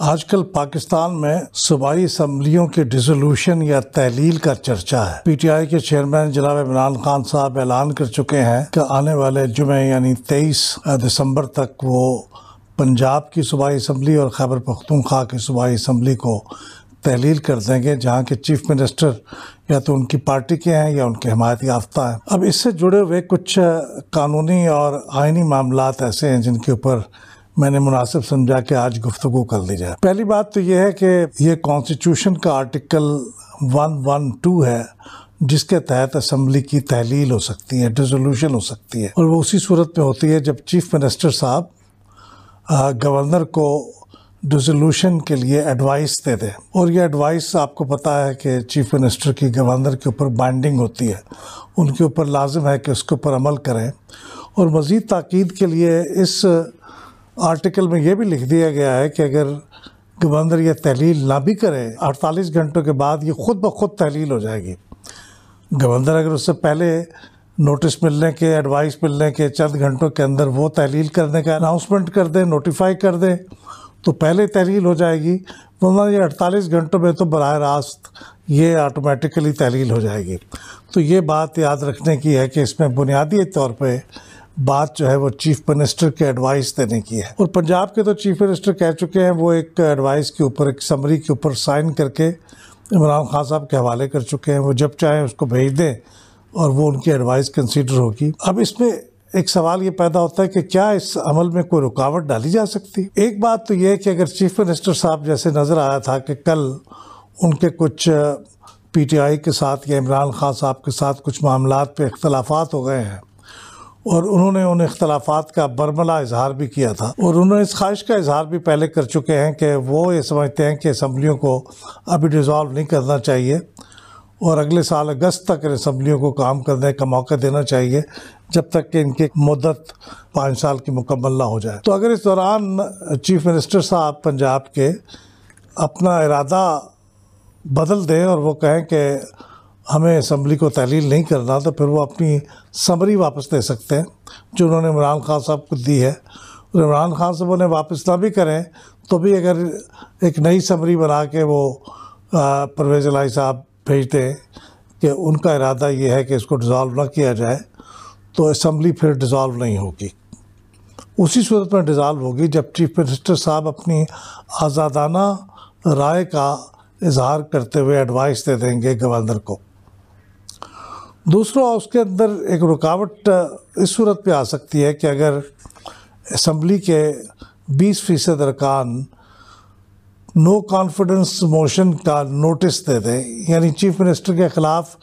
آج کل پاکستان میں صوبائی اسمبلیوں کے ڈیزولوشن یا تحلیل کا چرچہ ہے۔ پی ٹی آئی کے چیئرمین جناب عمران خان صاحب اعلان کر چکے ہیں کہ آنے والے جمعے یعنی 23 دسمبر تک وہ پنجاب کی صوبائی اسمبلی اور خیبر پختونخوا کی صوبائی اسمبلی کو تحلیل کر دیں گے، جہاں کے چیف منسٹر یا تو ان کی پارٹی کے ہیں یا ان کے حمایت یافتہ ہیں۔ اب اس سے جڑے ہوئے کچھ قانونی اور آئینی معاملات ایسے ہیں جن کے اوپر میں نے مناسب سمجھا کہ آج گفتگو کر لی جائے۔ پہلی بات تو یہ ہے کہ یہ کانسٹیٹیوشن کا آرٹیکل 112 ہے، جس کے تحت اسمبلی کی تحلیل ہو سکتی ہے، ڈیزولوشن ہو سکتی ہے، اور وہ اسی صورت میں ہوتی ہے جب چیف منسٹر صاحب گورنر کو ڈیزولوشن کے لیے ایڈوائس دے دیں، اور یہ ایڈوائس آپ کو پتہ ہے کہ چیف منسٹر کی گورنر کے اوپر بائنڈنگ ہوتی ہے، ان کے اوپر لازم ہے کہ اس کے اوپر عمل کریں۔ اور مزید تاکید کے لیے اس آرٹیکل میں یہ بھی لکھ دیا گیا ہے کہ اگر گورنر یہ تحلیل نہ بھی کرے 48 گھنٹوں کے بعد یہ خود بخود تحلیل ہو جائے گی۔ گورنر اگر اس سے پہلے نوٹس ملنے کے، ایڈوائس ملنے کے چند گھنٹوں کے اندر وہ تحلیل کرنے کا اناؤنسمنٹ کر دیں، نوٹیفائی کر دیں، تو پہلے تحلیل ہو جائے گی، ورنہ یہ 48 گھنٹوں میں تو براہ راست یہ آٹومیٹیکلی تحلیل ہو جائے گی۔ تو یہ بات یاد رکھنے کی ہے کہ اس میں بنیادی طور پہ بات جو ہے وہ چیف منسٹر کے ایڈوائس دینے کی ہے، اور پنجاب کے تو چیف منسٹر کہہ چکے ہیں، وہ ایک ایڈوائس کے اوپر، ایک سمری کے اوپر سائن کر کے عمران خان صاحب کے حوالے کر چکے ہیں، وہ جب چاہیں اس کو بھیج دیں اور وہ ان کی ایڈوائس کنسیڈر ہوگی۔ اب اس میں ایک سوال یہ پیدا ہوتا ہے کہ کیا اس عمل میں کوئی رکاوٹ ڈالی جا سکتی؟ ایک بات تو یہ ہے کہ اگر چیف منسٹر صاحب جیسے نظر آیا تھا کہ کل ان کے کچھ پی ٹی آئی کے ساتھ یا عمران خان صاحب کے ساتھ کچھ معاملات پہ اختلافات ہو گئے ہیں، اور انہوں نے ان اختلافات کا برملا اظہار بھی کیا تھا، اور انہوں نے اس خواہش کا اظہار بھی پہلے کر چکے ہیں کہ وہ یہ سمجھتے ہیں کہ اسمبلیوں کو ابھی ڈیزالو نہیں کرنا چاہیے، اور اگلے سال اگست تک اسمبلیوں کو کام کرنے کا موقع دینا چاہیے، جب تک کہ ان کی مدت 5 سال کی مکمل نہ ہو جائے۔ تو اگر اس دوران چیف منسٹر صاحب پنجاب کے اپنا ارادہ بدل دیں اور وہ کہیں کہ ہمیں اسمبلی کو تحلیل نہیں کرنا، تو پھر وہ اپنی سمری واپس دے سکتے ہیں جو انہوں نے عمران خان صاحب کو دی ہے، اور عمران خان صاحب انہیں واپس نہ بھی کریں تو بھی اگر ایک نئی سمری بنا کے وہ پرویز الہی صاحب بھیج دیں کہ ان کا ارادہ یہ ہے کہ اس کو ڈیزالو نہ کیا جائے، تو اسمبلی پھر ڈیزالو نہیں ہوگی۔ اسی صورت میں ڈیزالو ہوگی جب چیف منسٹر صاحب اپنی آزادانہ رائے کا اظہار کرتے ہوئے ایڈوائس دے دیں گے گورنر کو۔ دوسرا، اس کے اندر ایک رکاوٹ اس صورت پہ آ سکتی ہے کہ اگر اسمبلی کے 20% ارکان نو کانفیڈنس موشن کا نوٹس دے دیں، یعنی چیف منسٹر کے خلاف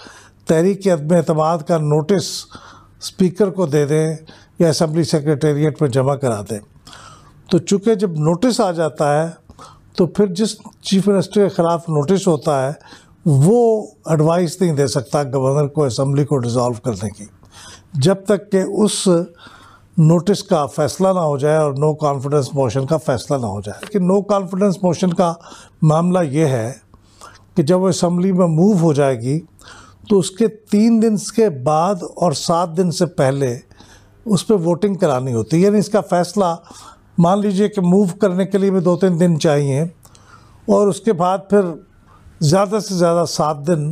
تحریک عدم اعتماد کا نوٹس اسپیکر کو دے دیں یا اسمبلی سیکریٹریٹ میں جمع کرا دیں، تو چونکہ جب نوٹس آ جاتا ہے تو پھر جس چیف منسٹر کے خلاف نوٹس ہوتا ہے وہ ایڈوائس نہیں دے سکتا گورنر کو اسمبلی کو ڈیزالو کرنے کی، جب تک کہ اس نوٹس کا فیصلہ نہ ہو جائے اور نو کانفیڈنس موشن کا فیصلہ نہ ہو جائے۔ لیکن نو کانفیڈنس موشن کا معاملہ یہ ہے کہ جب وہ اسمبلی میں موو ہو جائے گی تو اس کے 3 دن کے بعد اور 7 دن سے پہلے اس پہ ووٹنگ کرانی ہوتی ہے، یعنی اس کا فیصلہ مان لیجئے کہ موو کرنے کے لیے بھی 2-3 دن چاہیے، اور اس کے بعد پھر زیادہ سے زیادہ 7 دن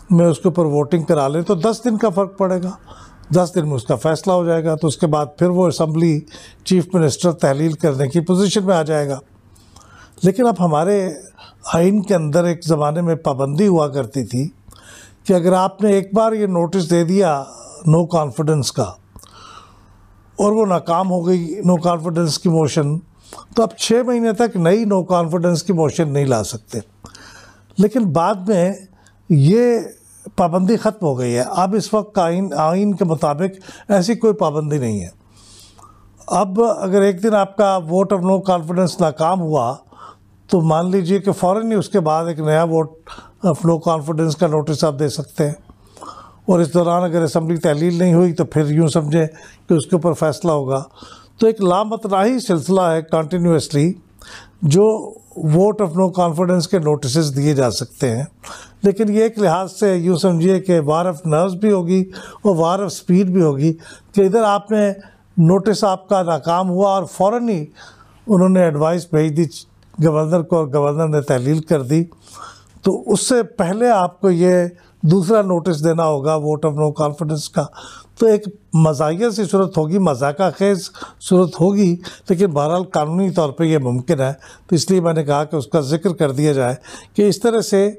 میں اس کے اوپر ووٹنگ کرا لیں تو 10 دن کا فرق پڑے گا، 10 دن میں اس کا فیصلہ ہو جائے گا، تو اس کے بعد پھر وہ اسمبلی چیف منسٹر تحلیل کرنے کی پوزیشن میں آ جائے گا۔ لیکن اب ہمارے آئین کے اندر ایک زمانے میں پابندی ہوا کرتی تھی کہ اگر آپ نے ایک بار یہ نوٹس دے دیا نو کانفیڈنس کا اور وہ ناکام ہو گئی نو کانفیڈنس کی موشن، تو اب 6 مہینے تک نئی نو کانفیڈنس کی موشن نہیں لا سکتے۔ لیکن بعد میں یہ پابندی ختم ہو گئی ہے، اب اس وقت آئین کے مطابق ایسی کوئی پابندی نہیں ہے۔ اب اگر ایک دن آپ کا ووٹ آف نو کانفیڈنس ناکام ہوا تو مان لیجئے کہ فوراً ہی اس کے بعد ایک نیا ووٹ آف نو کانفیڈنس کا نوٹس آپ دے سکتے ہیں، اور اس دوران اگر اسمبلی تحلیل نہیں ہوئی تو پھر یوں سمجھیں کہ اس کے اوپر فیصلہ ہوگا۔ تو ایک لامتناہی سلسلہ ہے کنٹینیوسلی جو ووٹ آف نو کانفیڈنس کے نوٹسز دیے جا سکتے ہیں، لیکن یہ ایک لحاظ سے یوں سمجھیے کہ وار آف نروز بھی ہوگی اور وار آف سپیڈ بھی ہوگی کہ ادھر آپ نے نوٹس آپ کا ناکام ہوا اور فوراً ہی انہوں نے ایڈوائس بھیج دی گورنر کو اور گورنر نے تحلیل کر دی، تو اس سے پہلے آپ کو یہ دوسرا نوٹس دینا ہوگا ووٹ آف نو کانفیڈنس کا، تو ایک مزاحیہ سی صورت ہوگی، مذاکرہ خیز صورت ہوگی، لیکن بہرحال قانونی طور پہ یہ ممکن ہے۔ تو اس لیے میں نے کہا کہ اس کا ذکر کر دیا جائے کہ اس طرح سے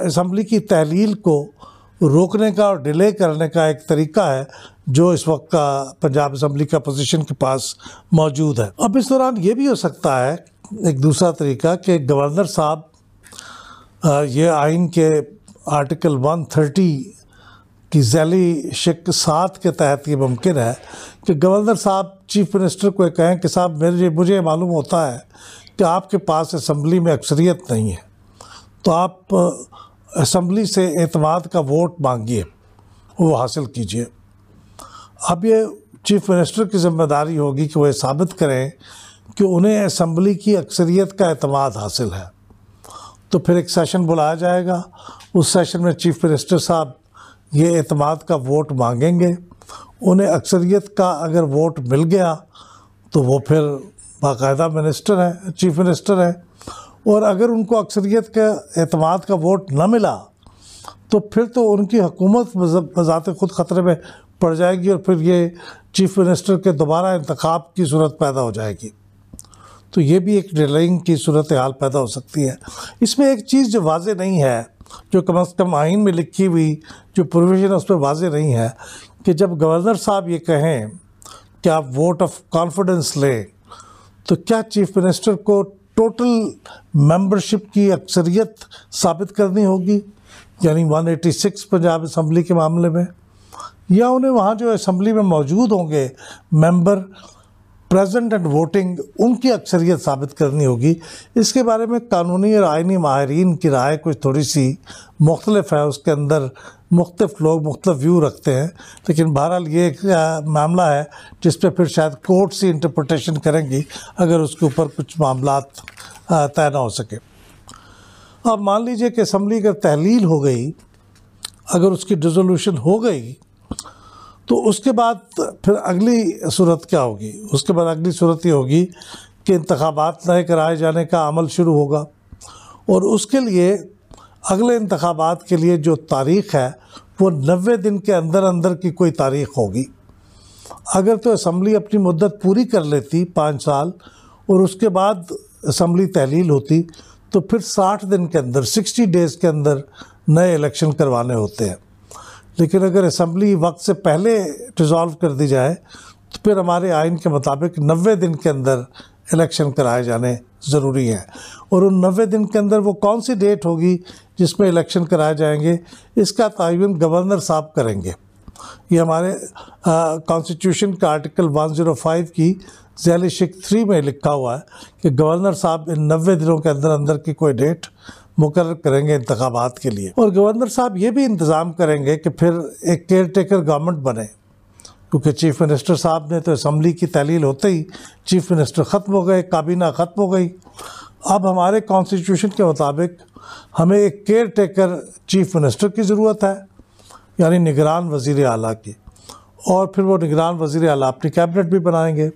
اسمبلی کی تحلیل کو روکنے کا اور ڈیلے کرنے کا ایک طریقہ ہے جو اس وقت کا پنجاب اسمبلی کا اپوزیشن کے پاس موجود ہے۔ اب اس دوران یہ بھی ہو سکتا ہے ایک دوسرا طریقہ کہ گورنر صاحب یہ آئین کے آرٹیکل 130 کی ذیلی شق 7 کے تحت یہ ممکن ہے کہ گورنر صاحب چیف منسٹر کو کہیں کہ صاحب مجھے معلوم ہوتا ہے کہ آپ کے پاس اسمبلی میں اکثریت نہیں ہے، تو آپ اسمبلی سے اعتماد کا ووٹ مانگیے، وہ حاصل کیجیے۔ اب یہ چیف منسٹر کی ذمہ داری ہوگی کہ وہ یہ ثابت کریں کہ انہیں اسمبلی کی اکثریت کا اعتماد حاصل ہے۔ تو پھر ایک سیشن بلایا جائے گا، اس سیشن میں چیف منسٹر صاحب یہ اعتماد کا ووٹ مانگیں گے، انہیں اکثریت کا اگر ووٹ مل گیا تو وہ پھر باقاعدہ منسٹر ہیں، چیف منسٹر ہیں، اور اگر ان کو اکثریت کا اعتماد کا ووٹ نہ ملا تو پھر تو ان کی حکومت بذات خود خطرے میں پڑ جائے گی، اور پھر یہ چیف منسٹر کے دوبارہ انتخاب کی صورت پیدا ہو جائے گی۔ تو یہ بھی ایک ڈیلنگ کی صورتحال پیدا ہو سکتی ہے۔ اس میں ایک چیز جو واضح نہیں ہے، جو کم از کم آئین میں لکھی ہوئی جو پروویژن اس پہ واضح نہیں ہے، کہ جب گورنر صاحب یہ کہیں کہ آپ ووٹ آف کانفیڈنس لیں تو کیا چیف منسٹر کو ٹوٹل ممبرشپ کی اکثریت ثابت کرنی ہوگی، یعنی 186 پنجاب اسمبلی کے معاملے میں، یا انہیں وہاں جو اسمبلی میں موجود ہوں گے ممبر پریزنٹ اینڈ ووٹنگ، ان کی اکثریت ثابت کرنی ہوگی؟ اس کے بارے میں قانونی اور آئینی ماہرین کی رائے کچھ تھوڑی سی مختلف ہے، اس کے اندر مختلف لوگ مختلف ویو رکھتے ہیں، لیکن بہرحال یہ ایک معاملہ ہے جس پہ پھر شاید کورٹ سی انٹرپریٹیشن کریں گی اگر اس کے اوپر کچھ معاملات طے نہ ہو سکے۔ اب مان لیجئے کہ اسمبلی اگر تحلیل ہو گئی، اگر اس کی ڈیزولوشن ہو گئی، تو اس کے بعد پھر اگلی صورت کیا ہوگی؟ اس کے بعد اگلی صورت یہ ہوگی کہ انتخابات نئے کرائے جانے کا عمل شروع ہوگا، اور اس کے لیے اگلے انتخابات کے لیے جو تاریخ ہے وہ 90 دن کے اندر اندر کی کوئی تاریخ ہوگی۔ اگر تو اسمبلی اپنی مدت پوری کر لیتی 5 سال اور اس کے بعد اسمبلی تحلیل ہوتی تو پھر 60 دن کے اندر 60 ڈیز کے اندر نئے الیکشن کروانے ہوتے ہیں، لیکن اگر اسمبلی وقت سے پہلے ڈیزالو کر دی جائے تو پھر ہمارے آئین کے مطابق 90 دن کے اندر الیکشن کرائے جانے ضروری ہیں، اور ان 90 دن کے اندر وہ کون سی ڈیٹ ہوگی جس میں الیکشن کرائے جائیں گے، اس کا تعین گورنر صاحب کریں گے۔ یہ ہمارے کانسٹیٹیوشن کا آرٹیکل 105 کی ذیلی شق 3 میں لکھا ہوا ہے کہ گورنر صاحب ان 90 دنوں کے اندر اندر کی کوئی ڈیٹ مقرر کریں گے انتخابات کے لیے، اور گورنر صاحب یہ بھی انتظام کریں گے کہ پھر ایک کیئر ٹیکر گورنمنٹ بنے، کیونکہ چیف منسٹر صاحب نے تو اسمبلی کی تحلیل ہوتے ہی چیف منسٹر ختم ہو گئے، کابینہ ختم ہو گئی۔ اب ہمارے کانسٹیٹیوشن کے مطابق ہمیں ایک کیئر ٹیکر چیف منسٹر کی ضرورت ہے، یعنی نگران وزیر اعلیٰ کی، اور پھر وہ نگران وزیر اعلیٰ اپنی کیبنٹ بھی بنائیں گے۔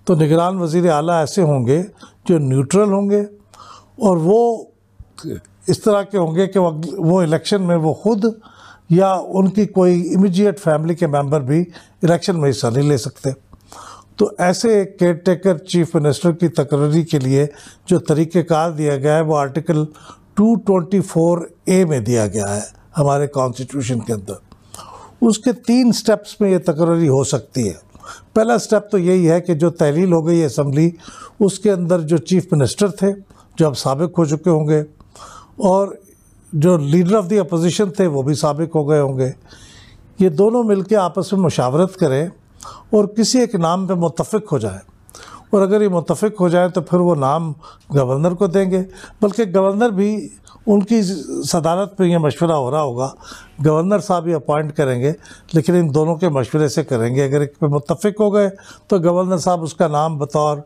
تو نگران وزیر اعلیٰ ایسے ہوں گے جو نیوٹرل ہوں گے، اور وہ اس طرح کے ہوں گے کہ وہ الیکشن میں وہ خود یا ان کی کوئی امیجیٹ فیملی کے ممبر بھی الیکشن میں حصہ نہیں لے سکتے۔ تو ایسے کیئر ٹیکر چیف منسٹر کی تقرری کے لیے جو طریقہ کار دیا گیا ہے وہ آرٹیکل 224A میں دیا گیا ہے ہمارے کانسٹیٹیوشن کے اندر۔ اس کے 3 سٹیپس میں یہ تقرری ہو سکتی ہے۔ پہلا سٹیپ تو یہی ہے کہ جو تحلیل ہو گئی ہے اسمبلی، اس کے اندر جو چیف منسٹر تھے جو اب سابق ہو چکے ہوں گے، اور جو لیڈر آف دی اپوزیشن تھے وہ بھی سابق ہو گئے ہوں گے، یہ دونوں مل کے آپس میں مشاورت کریں اور کسی ایک نام پہ متفق ہو جائیں، اور اگر یہ متفق ہو جائیں تو پھر وہ نام گورنر کو دیں گے، بلکہ گورنر بھی ان کی صدارت پہ یہ مشورہ ہو رہا ہوگا، گورنر صاحب یہ اپوائنٹ کریں گے لیکن ان دونوں کے مشورے سے کریں گے۔ اگر ایک پہ متفق ہو گئے تو گورنر صاحب اس کا نام بطور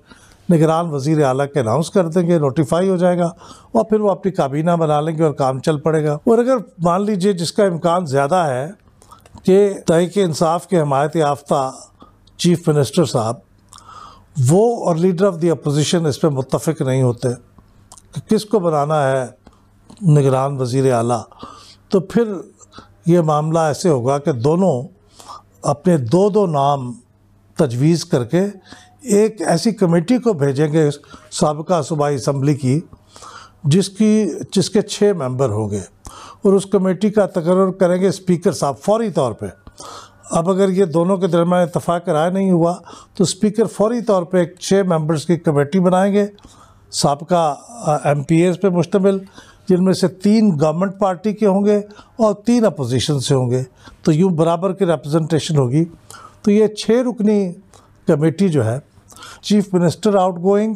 نگران وزیر اعلیٰ کے اناؤنس کر دیں گے، نوٹیفائی ہو جائے گا، اور پھر وہ اپنی کابینہ بنا لیں گے اور کام چل پڑے گا۔ اور اگر مان لیجئے جس کا امکان زیادہ ہے کہ تحریک انصاف کے حمایت یافتہ چیف منسٹر صاحب وہ اور لیڈر آف دی اپوزیشن اس پہ متفق نہیں ہوتے کہ کس کو بنانا ہے نگران وزیر اعلیٰ، تو پھر یہ معاملہ ایسے ہوگا کہ دونوں اپنے دو نام تجویز کر کے ایک ایسی کمیٹی کو بھیجیں گے سابقہ صوبائی اسمبلی کی، جس کے 6 ممبر ہوں گے، اور اس کمیٹی کا تقرر کریں گے اسپیکر صاحب فوری طور پہ۔ اب اگر یہ دونوں کے درمیان اتفاق رائے نہیں ہوا تو اسپیکر فوری طور پہ ایک 6 ممبرز کی کمیٹی بنائیں گے سابقہ ایم پی ایز پہ مشتمل، جن میں سے 3 گورنمنٹ پارٹی کے ہوں گے اور 3 اپوزیشن سے ہوں گے، تو یوں برابر کی ریپرزنٹیشن ہوگی۔ تو یہ 6 رکنی کمیٹی جو ہے، چیف منسٹر آؤٹ گوئنگ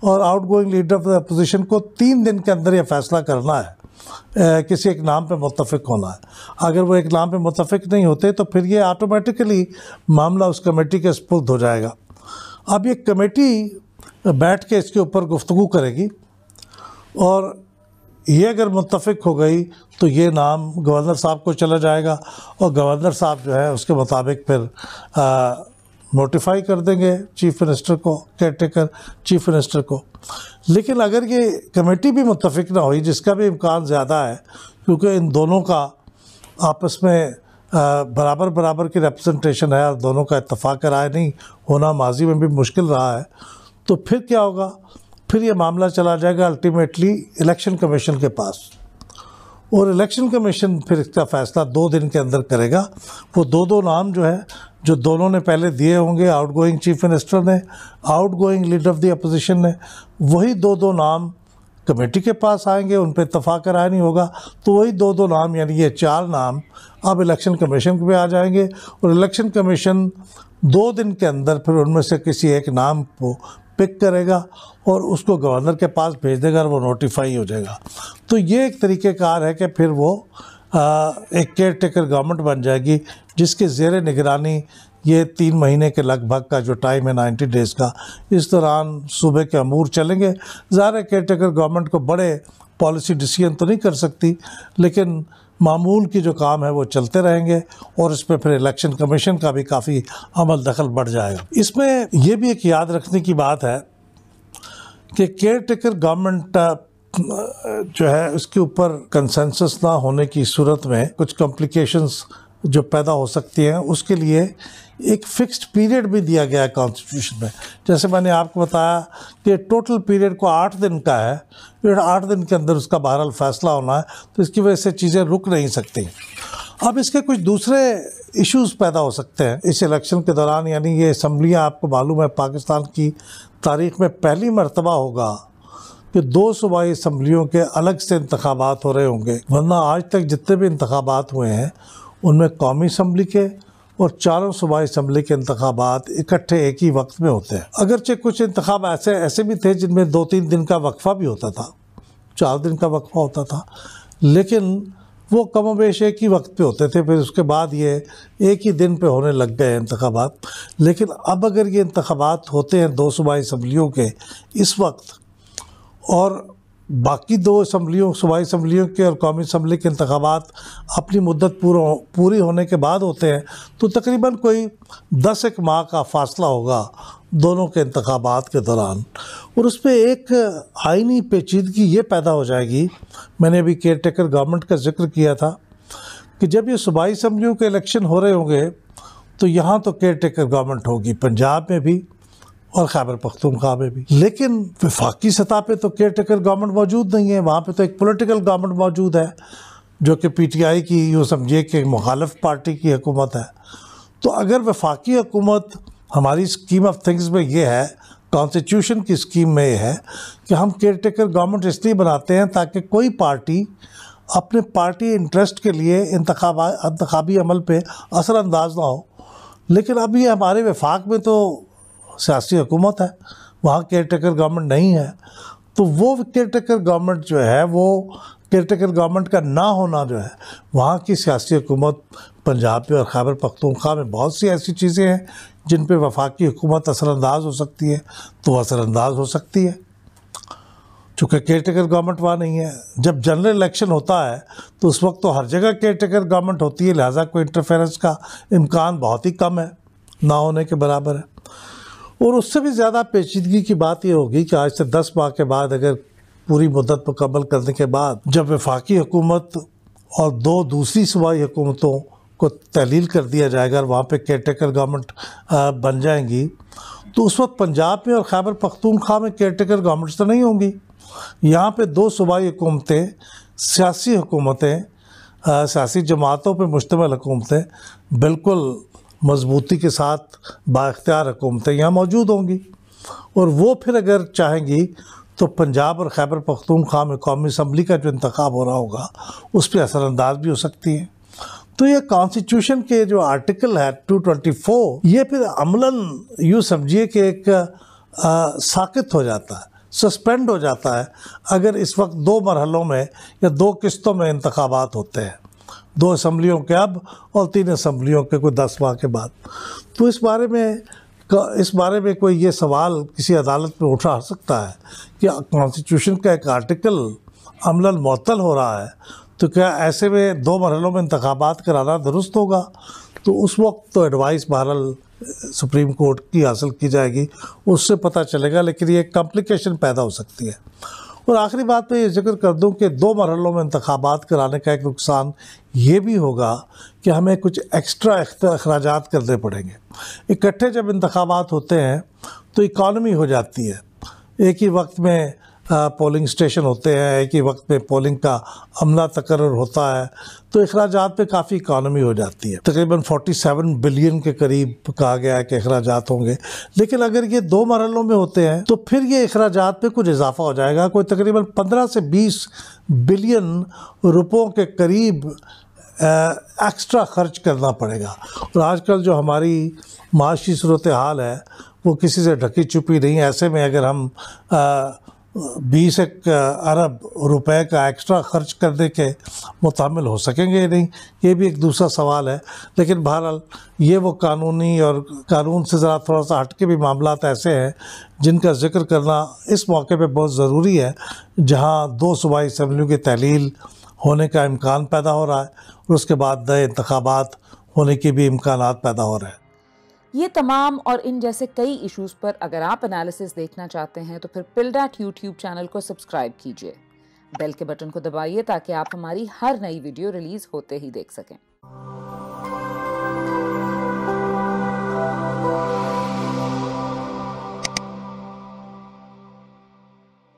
اور out going leader of the opposition کو 3 دن کے اندر یہ فیصلہ کرنا ہے، کسی ایک نام پہ متفق ہونا ہے۔ اگر وہ ایک نام پہ متفق نہیں ہوتے تو پھر یہ آٹومیٹیکلی معاملہ اس کمیٹی کے سپرد ہو جائے گا۔ اب یہ کمیٹی بیٹھ کے اس کے اوپر گفتگو کرے گی، اور یہ اگر متفق ہو گئی تو یہ نام گورنر صاحب کو چلا جائے گا، اور گورنر صاحب جو ہے اس کے مطابق پھر نوٹیفائی کر دیں گے چیف منسٹر کو، کیئر ٹیکر چیف منسٹر کو۔ لیکن اگر یہ کمیٹی بھی متفق نہ ہوئی، جس کا بھی امکان زیادہ ہے کیونکہ ان دونوں کا آپس میں برابر کی ریپرزنٹیشن ہے اور دونوں کا اتفاق رائے نہیں ہونا ماضی میں بھی مشکل رہا ہے، تو پھر کیا ہوگا؟ پھر یہ معاملہ چلا جائے گا الٹیمیٹلی الیکشن کمیشن کے پاس، اور الیکشن کمیشن پھر اس کا فیصلہ 2 دن کے اندر کرے گا۔ وہ دو نام جو ہے، جو دونوں نے پہلے دیے ہوں گے، آؤٹ گوئنگ چیف منسٹر نے، out going leader of the opposition نے، وہی دو نام کمیٹی کے پاس آئیں گے، ان پہ اتفاق رائے نہیں ہوگا تو وہی دو نام، یعنی یہ 4 نام اب الیکشن کمیشن پہ آ جائیں گے، اور الیکشن کمیشن 2 دن کے اندر پھر ان میں سے کسی ایک نام کو پک کرے گا اور اس کو گورنر کے پاس بھیج دے گا، اور وہ نوٹیفائی ہو جائے گا۔ تو یہ ایک طریقہ کار ہے کہ پھر وہ ایک کیئر ٹیکر گورنمنٹ بن جائے گی، جس کے زیر نگرانی یہ 3 مہینے کے لگ بھگ کا جو ٹائم ہے 90 ڈیز کا، اس دوران صوبے کے امور چلیں گے۔ ظاہر ہے کیئر ٹیکر گورنمنٹ کو بڑے پالیسی ڈیسیژن تو نہیں کر سکتی، لیکن معمول کی جو کام ہے وہ چلتے رہیں گے، اور اس پہ پھر الیکشن کمیشن کا بھی کافی عمل دخل بڑھ جائے گا۔ اس میں یہ بھی ایک یاد رکھنے کی بات ہے کہ کیئر ٹیکر گورنمنٹ جو ہے اس کے اوپر کنسنسس نہ ہونے کی صورت میں کچھ کمپلیکیشنز جو پیدا ہو سکتی ہیں، اس کے لیے ایک فکسڈ پیریڈ بھی دیا گیا ہے کانسٹیٹیوشن میں۔ جیسے میں نے آپ کو بتایا کہ ٹوٹل پیریڈ کو 8 دن کا ہے، پھر 8 دن کے اندر اس کا بہرحال فیصلہ ہونا ہے، تو اس کی وجہ سے چیزیں رک نہیں سکتی۔ اب اس کے کچھ دوسرے ایشوز پیدا ہو سکتے ہیں اس الیکشن کے دوران، یعنی یہ اسمبلیاں آپ کو معلوم ہے پاکستان کی تاریخ میں پہلی مرتبہ ہوگا کہ 2 صوبائی اسمبلیوں کے الگ سے انتخابات ہو رہے ہوں گے، ورنہ آج تک جتنے بھی انتخابات ہوئے ہیں ان میں قومی اسمبلی کے اور 4 صوبائی اسمبلی کے انتخابات اکٹھے ایک ہی وقت میں ہوتے ہیں۔ اگرچہ کچھ انتخاب ایسے بھی تھے جن میں 2-3 دن کا وقفہ بھی ہوتا تھا، 4 دن کا وقفہ ہوتا تھا، لیکن وہ کم و بیش ایک ہی وقت پہ ہوتے تھے۔ پھر اس کے بعد یہ ایک ہی دن پہ ہونے لگ گئے انتخابات۔ لیکن اب اگر یہ انتخابات ہوتے ہیں 2 صوبائی اسمبلیوں کے اس وقت، اور باقی 2 اسمبلیوں، صوبائی اسمبلیوں کے اور قومی اسمبلی کے انتخابات اپنی مدت پوری ہونے کے بعد ہوتے ہیں، تو تقریباً کوئی 10 ماہ کا فاصلہ ہوگا دونوں کے انتخابات کے دوران، اور اس پہ ایک آئینی پیچیدگی یہ پیدا ہو جائے گی۔ میں نے ابھی کیئر ٹیکر گورنمنٹ کا ذکر کیا تھا کہ جب یہ صوبائی اسمبلیوں کے الیکشن ہو رہے ہوں گے تو یہاں تو کیئر ٹیکر گورنمنٹ ہوگی، پنجاب میں بھی اور خیبر پختونخوا میں بھی، لیکن وفاقی سطح پہ تو کیئر ٹیکر گورنمنٹ موجود نہیں ہے، وہاں پہ تو ایک پولیٹیکل گورنمنٹ موجود ہے جو کہ پی ٹی آئی کی، یوں سمجھیے کہ مخالف پارٹی کی حکومت ہے۔ تو اگر وفاقی حکومت، ہماری اسکیم آف تھنگز میں یہ ہے، کانسٹیٹیوشن کی اسکیم میں یہ ہے کہ ہم کیئر ٹیکر گورنمنٹ اس لیے بناتے ہیں تاکہ کوئی پارٹی اپنے پارٹی انٹرسٹ کے لیے انتخابی عمل پہ اثر انداز نہ ہو۔ لیکن اب یہ ہمارے وفاق میں تو سیاسی حکومت ہے، وہاں کیئر ٹیکر گورنمنٹ نہیں ہے، تو وہ کیئر ٹیکر گورنمنٹ جو ہے، وہ کیئر ٹیکر گورنمنٹ کا نہ ہونا جو ہے، وہاں کی سیاسی حکومت پنجاب میں اور خیبر پختونخوا میں بہت سی ایسی چیزیں ہیں جن پہ وفاقی حکومت اثر انداز ہو سکتی ہے، تو وہ اثر انداز ہو سکتی ہے چونکہ کیئر ٹیکر گورنمنٹ وہاں نہیں ہے۔ جب جنرل الیکشن ہوتا ہے تو اس وقت تو ہر جگہ کیئر ٹیکر گورنمنٹ ہوتی ہے، لہٰذا کوئی انٹرفیرنس کا امکان بہت ہی کم ہے، نہ ہونے کے برابر ہے۔ اور اس سے بھی زیادہ پیچیدگی کی بات یہ ہوگی کہ آج سے 10 ماہ کے بعد اگر پوری مدت مکمل کرنے کے بعد جب وفاقی حکومت اور 2 دوسری صوبائی حکومتوں کو تحلیل کر دیا جائے گا اور وہاں پہ کیئر ٹیکر گورنمنٹ بن جائیں گی، تو اس وقت پنجاب میں اور خیبر پختونخوا میں کیئر ٹیکر گورنمنٹس تو نہیں ہوں گی. یہاں پہ 2 صوبائی حکومتیں، سیاسی حکومتیں، سیاسی جماعتوں پہ مشتمل حکومتیں، بالکل مضبوطی کے ساتھ با اختیار حکومتیں یہاں موجود ہوں گی. اور وہ پھر اگر چاہیں گی تو پنجاب اور خیبر پختونخوا میں قومی اسمبلی کا جو انتخاب ہو رہا ہوگا اس پہ اثر انداز بھی ہو سکتی ہیں. تو یہ کانسٹیٹیوشن کے جو آرٹیکل ہے 224، یہ پھر عملاً یوں سمجھیے کہ ایک ساقط ہو جاتا ہے، سسپینڈ ہو جاتا ہے اگر اس وقت 2 مرحلوں میں یا 2 قسطوں میں انتخابات ہوتے ہیں، 2 اسمبلیوں کے اب اور 3 اسمبلیوں کے کوئی 10 ماہ کے بعد. تو اس بارے میں کوئی یہ سوال کسی عدالت میں اٹھا سکتا ہے کہ کانسٹیٹیوشن کا ایک آرٹیکل عملاً معطل ہو رہا ہے، تو کیا ایسے میں 2 مرحلوں میں انتخابات کرانا درست ہوگا؟ تو اس وقت تو ایڈوائس بہرحال سپریم کورٹ کی حاصل کی جائے گی، اس سے پتہ چلے گا، لیکن یہ کمپلیکیشن پیدا ہو سکتی ہے. اور آخری بات میں یہ ذکر کر دوں کہ 2 مرحلوں میں انتخابات کرانے کا ایک نقصان یہ بھی ہوگا کہ ہمیں کچھ ایکسٹرا اخراجات کرنے پڑیں گے. اکٹھے جب انتخابات ہوتے ہیں تو اکانومی ہو جاتی ہے، ایک ہی وقت میں پولنگ اسٹیشن ہوتے ہیں، ایک ہی وقت میں پولنگ کا عملہ تقرر ہوتا ہے، تو اخراجات پہ کافی اکانومی ہو جاتی ہے. تقریباً 47 بلین کے قریب کہا گیا ہے کہ اخراجات ہوں گے. لیکن اگر یہ 2 مرحلوں میں ہوتے ہیں تو پھر یہ اخراجات پہ کچھ اضافہ ہو جائے گا، کوئی تقریباً 15 سے 20 بلین روپوں کے قریب ایکسٹرا خرچ کرنا پڑے گا. اور آج کل جو ہماری معاشی صورتحال ہے وہ کسی سے ڈھکی چھپی نہیں. ایسے میں اگر ہم 20 ارب روپے کا ایکسٹرا خرچ کرنے کے متحمل ہو سکیں گے نہیں، یہ بھی ایک دوسرا سوال ہے. لیکن بہرحال یہ وہ قانونی اور قانون سے ذرا تھوڑا سا ہٹ کے بھی معاملات ایسے ہیں جن کا ذکر کرنا اس موقع پہ بہت ضروری ہے، جہاں 2 صوبائی اسمبلیوں کی تحلیل ہونے کا امکان پیدا ہو رہا ہے اور اس کے بعد نئے انتخابات ہونے کے بھی امکانات پیدا ہو رہے ہیں. یہ تمام اور ان جیسے کئی ایشوز پر اگر آپ انالیسس دیکھنا چاہتے ہیں تو پھر پلڈیٹ یوٹیوب چینل کو سبسکرائب کیجئے، بیل کے بٹن کو دبائیے تاکہ آپ ہماری ہر نئی ویڈیو ریلیز ہوتے ہی دیکھ سکیں.